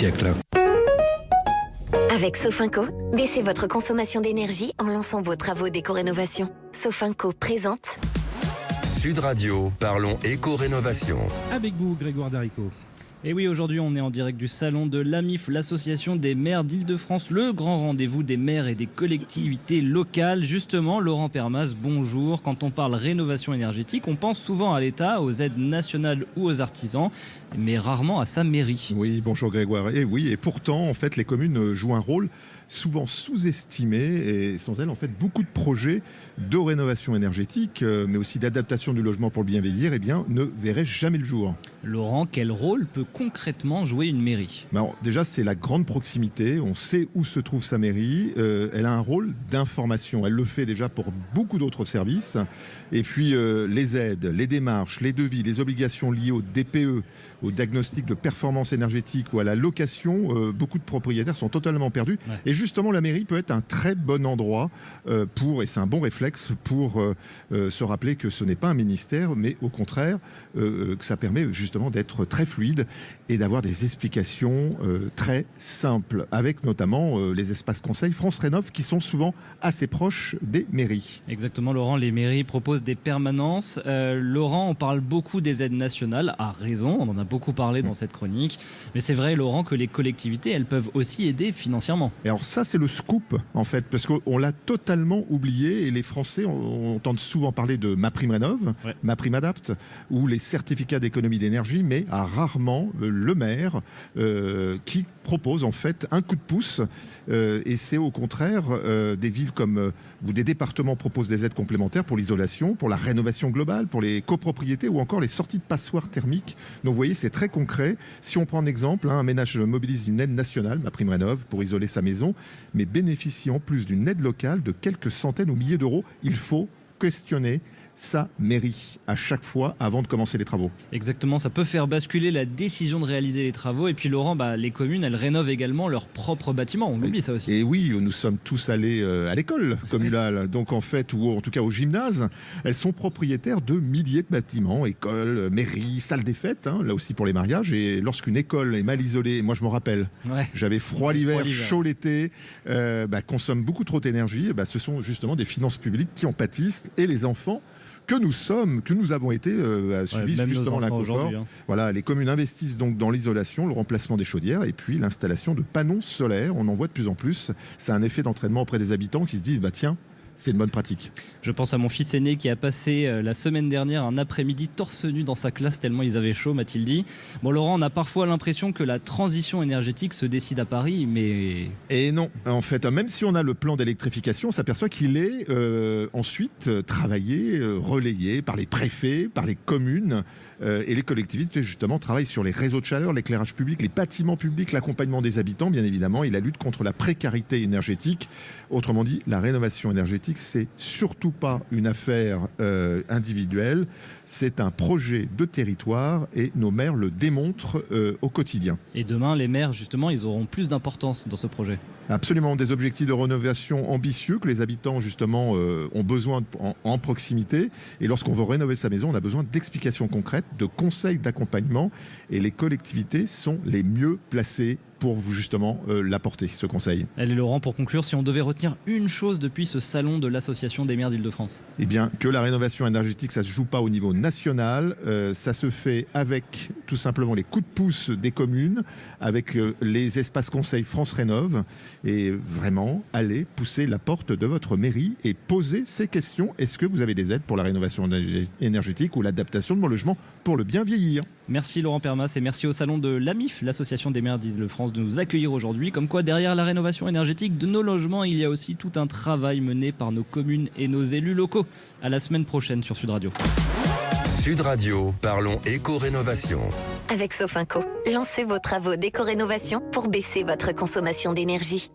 siècle. Avec Sofinco, baissez votre consommation d'énergie en lançant vos travaux d'éco-rénovation. Sofinco présente Sud Radio, parlons éco-rénovation. Avec vous, Grégoire Darico. Et oui, aujourd'hui, on est en direct du salon de l'AMIF, l'association des maires d'Île-de-France, le grand rendez-vous des maires et des collectivités locales. Justement, Laurent Permas, bonjour. Quand on parle rénovation énergétique, on pense souvent à l'État, aux aides nationales ou aux artisans, mais rarement à sa mairie. Oui, bonjour Grégoire. Et oui, et pourtant, en fait, les communes jouent un rôle souvent sous-estimé et sans elles, en fait, beaucoup de projets de rénovation énergétique, mais aussi d'adaptation du logement pour le bien vieillir, ne verraient jamais le jour. Laurent, quel rôle peut concrètement jouer une mairie ? Déjà, c'est la grande proximité. On sait où se trouve sa mairie. Elle a un rôle d'information. Elle le fait déjà pour beaucoup d'autres services. Et puis, les aides, les démarches, les devis, les obligations liées au DPE, au diagnostic de performance énergétique ou à la location, beaucoup de propriétaires sont totalement perdus. Ouais. Et justement, la mairie peut être un très bon endroit et c'est un bon réflexe pour se rappeler que ce n'est pas un ministère, mais au contraire, que ça permet justement d'être très fluide et d'avoir des explications très simples, avec notamment les espaces conseils France Rénov qui sont souvent assez proches des mairies. Exactement, Laurent, les mairies proposent des permanences. Laurent, on parle beaucoup des aides nationales, à raison, on en a beaucoup parlé dans cette chronique, mais c'est vrai, Laurent, que les collectivités, elles peuvent aussi aider financièrement. Et alors ça, c'est le scoop, en fait, parce qu'on l'a totalement oublié, et les Français on entend souvent parler de MaPrimeRénov', ouais. MaPrimeAdapt', ou les certificats d'économie d'énergie, mais rarement le maire qui propose en fait un coup de pouce, et c'est au contraire des villes ou des départements proposent des aides complémentaires pour l'isolation, pour la rénovation globale, pour les copropriétés ou encore les sorties de passoires thermiques. Donc vous voyez, c'est très concret. Si on prend un exemple, un ménage mobilise une aide nationale, MaPrimeRénov', pour isoler sa maison, mais bénéficie en plus d'une aide locale de quelques centaines ou milliers d'euros. Il faut questionner sa mairie à chaque fois avant de commencer les travaux. Exactement, ça peut faire basculer la décision de réaliser les travaux. Et puis Laurent, les communes, elles rénovent également leurs propres bâtiments. On oublie ça aussi. Et oui, nous sommes tous allés à l'école communale, donc en fait, ou en tout cas au gymnase. Elles sont propriétaires de milliers de bâtiments, écoles, mairies, salles des fêtes, là aussi pour les mariages. Et lorsqu'une école est mal isolée, moi je me rappelle, j'avais froid l'hiver, chaud l'été, consomme beaucoup trop d'énergie, ce sont justement des finances publiques qui en pâtissent, et les enfants que nous avons été subir justement l'inconfort. Voilà, les communes investissent donc dans l'isolation, le remplacement des chaudières et puis l'installation de panneaux solaires. On en voit de plus en plus. C'est un effet d'entraînement auprès des habitants qui se disent tiens, c'est une bonne pratique. Je pense à mon fils aîné qui a passé la semaine dernière un après-midi torse nu dans sa classe tellement ils avaient chaud, m'a-t-il dit. Bon, Laurent, on a parfois l'impression que la transition énergétique se décide à Paris, mais... Et non, en fait, même si on a le plan d'électrification, on s'aperçoit qu'il est ensuite travaillé, relayé par les préfets, par les communes, et les collectivités justement travaillent sur les réseaux de chaleur, l'éclairage public, les bâtiments publics, l'accompagnement des habitants, bien évidemment, et la lutte contre la précarité énergétique. Autrement dit, la rénovation énergétique, c'est surtout pas une affaire individuelle, c'est un projet de territoire et nos maires le démontrent au quotidien. Et demain, les maires, justement, ils auront plus d'importance dans ce projet. Absolument, des objectifs de rénovation ambitieux que les habitants justement ont besoin en proximité. Et lorsqu'on veut rénover sa maison, on a besoin d'explications concrètes, de conseils d'accompagnement. Et les collectivités sont les mieux placées pour vous justement l'apporter, ce conseil. Allez Laurent, pour conclure, si on devait retenir une chose depuis ce salon de l'Association des maires d'Île-de-France. Eh bien, que la rénovation énergétique, ça ne se joue pas au niveau national, ça se fait avec tout simplement les coups de pouce des communes, avec les espaces conseils France Rénov', et vraiment, allez pousser la porte de votre mairie et poser ces questions. Est-ce que vous avez des aides pour la rénovation énergétique ou l'adaptation de mon logement pour le bien vieillir ? Merci Laurent Permas et merci au salon de l'AMIF, l'Association des maires d'Île-de-France, de nous accueillir aujourd'hui. Comme quoi, derrière la rénovation énergétique de nos logements, il y a aussi tout un travail mené par nos communes et nos élus locaux. À la semaine prochaine sur Sud Radio. Sud Radio, parlons éco-rénovation. Avec Sofinco, lancez vos travaux d'éco-rénovation pour baisser votre consommation d'énergie.